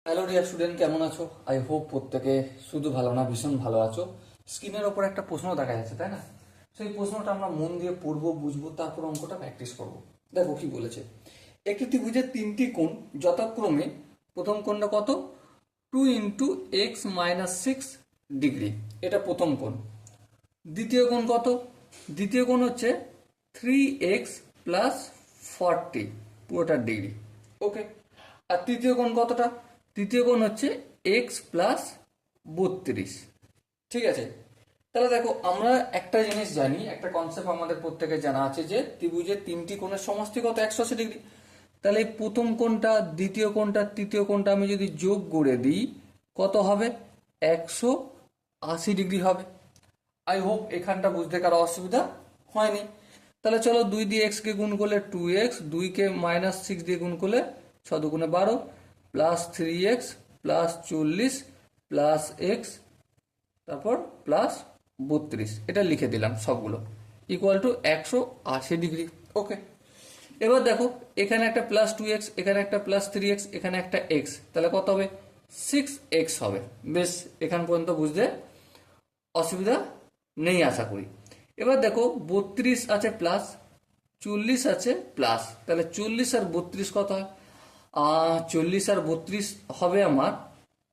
Hello dear student, কেমন আছো? I hope প্রত্যেকে শুধু ভালো না, ভীষণ ভালো আছো। স্ক্রিনের ওপর একটা প্রশ্ন দেখা যাচ্ছে, তাই না? সেই প্রশ্নটা আমরা মন দিয়ে পড়বো, বুঝবো, তারপর অঙ্কটা প্র্যাকটিস করব। দেখো কি বলেছে। একটি ত্রিভুজের তিনটি কোণ যথাক্রমে, প্রথম কোণটা কত? 2 × x - 6 ডিগ্রি, এটা প্রথম কোণ। দ্বিতীয় কোণ কত? দ্বিতীয় কোণ হচ্ছে 3x + 40, পুরোটা ডিগ্রি। ওকে। আর তৃতীয় কোণ কতটা? তৃতীয় কোণ হচ্ছে x + 32। ঠিক আছে। তাহলে দেখো, আমরা একটা জিনিস জানি, একটা কনসেপ্ট আমাদের প্রত্যেকের জানা আছে যে ত্রিভুজের তিনটি কোণের সমষ্টি কত? 180 ডিগ্রি। তাহলে এই প্রথম কোণটা, দ্বিতীয় কোণটা, তৃতীয় কোণটা আমি যদি যোগ করে দিই, কত হবে? 180 ডিগ্রি হবে। আই হোপ এখানটা বুঝতে কারো অসুবিধা হয়নি। তাহলে চলো, 2 দিয়ে x কে গুণ করলে 2x, 2 কে -6 দিয়ে গুণ করলে 6 দুগুণে 12, plus 3x plus 40 plus x, তারপর প্লাস 32, এটা লিখে দিলাম সবগুলো, ইকুয়াল টু 180 ডিগ্রি। ওকে। এবার দেখো, এখানে একটা +2x, এখানে একটা +3x, এখানে একটা x, তাহলে কত হবে? 6x হবে। বেশ, এখান পর্যন্ত বুঝতে অসুবিধা নেই আশা করি। এবার দেখো, 32 আছে প্লাস, 40 আছে প্লাস, তাহলে 40 আর 32 কত হয়? 40 আর 32 হবে আমার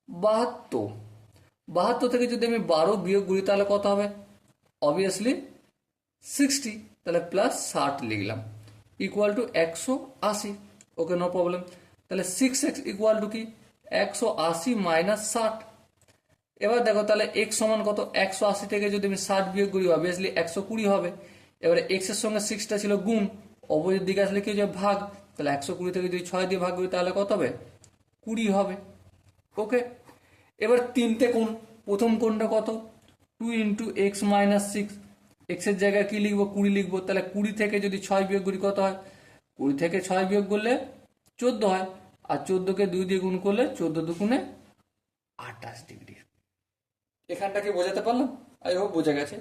72। 72 থেকে যদি আমি 12 বিয়োগ করি তাহলে কত হবে? অবভিয়াসলি 60, তাহলে +60 লিখলাম, equal to 180। Okay, no problem. তাহলে 6x ইকুয়াল টু কি? 180 - 60। এবার দেখো, তাহলে x সমান কত? 180 থেকে যদি আমি 60 বিয়োগ করি, অবভিয়াসলি 120 হবে। এবারে x এর সঙ্গে 6টা ছিল গুণ, অপোজিট দিকে আসলে কি হচ্ছে? ভাগ। তাহলে 120 থেকে যদি 6 দিয়ে ভাগ করি তাহলে কত হবে? 20 হবে। ওকে। এবার তিনটে কোণ, প্রথম কোণটা কত? 2 × x - 6, x এর জায়গায় কি লিখবো? 20 লিখবো। তাহলে 20 থেকে যদি 6 বিয়োগ করি কত হয়? 20 থেকে 6 বিয়োগ করলে 14 হয়। আর 14কে 2 দিয়ে গুণ করলে 14 দুগুণে 28 ডিগ্রি। এখানটাকে বোঝাতে পারলাম? আই হোপ বোঝা গেছে।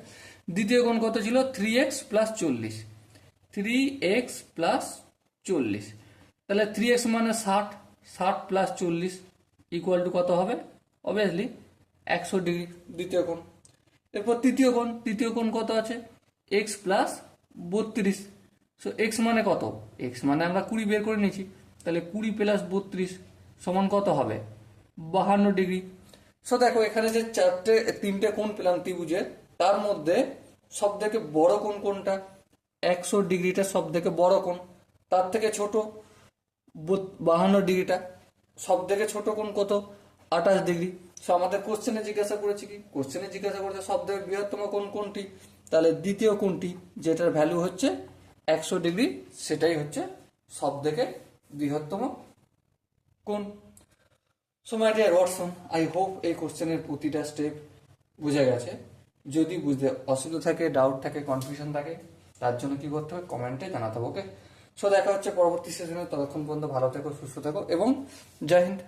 দ্বিতীয় কোণ কত ছিল? 3x + 40, 3x + 40, তাহলে 3x মানে 60, 60 + 40 ইকুয়াল টু কত হবে? অবভিয়াসলি 100 ডিগ্রি, দ্বিতীয় কোণ। এরপর তৃতীয় কোণ, তৃতীয় কোণ কত আছে? x + 32। সো x মানে কত? x মানে আমরা 20 বের করে নিয়েছি, তাহলে 20 + 32 সমান কত হবে? 52 ডিগ্রি। সো দেখো, এখানে যে তিনটে কোণ পেলাম ত্রিভুজের, তার মধ্যে সব থেকে বড় কোণ কোনটা? 100 ডিগ্রিটা সব থেকে বড় কোণ। তার থেকে ছোট 52 ডিগ্রিটা। সব থেকে ছোট কোণ কত? 28 ডিগ্রি। সো আমাদের কোশ্চেনে জিজ্ঞাসা করেছে কি? কোশ্চেনে জিজ্ঞাসা করেছে সব থেকে বৃহত্তম কোণ কোনটি? তাহলে দ্বিতীয় কোণটি, যেটার ভ্যালু হচ্ছে 100 ডিগ্রি, সেটাই হচ্ছে সব থেকে বৃহত্তম কোণ। So my dear Watson, I hope এই কোশ্চেনের প্রতিটা স্টেপ বুঝে গেছে। যদি বুঝতে অসুবিধা থাকে, ডাউট থাকে, কনফিউশন থাকে, তার জন্য কি করতে হবে? কমেন্টে জানাতে হবে। ওকে। সো দেখা হচ্ছে পরবর্তী সেশনে। ততক্ষণ পর্যন্ত ভালো থেকো, সুস্থ থেকো এবং জয় হিন্দ।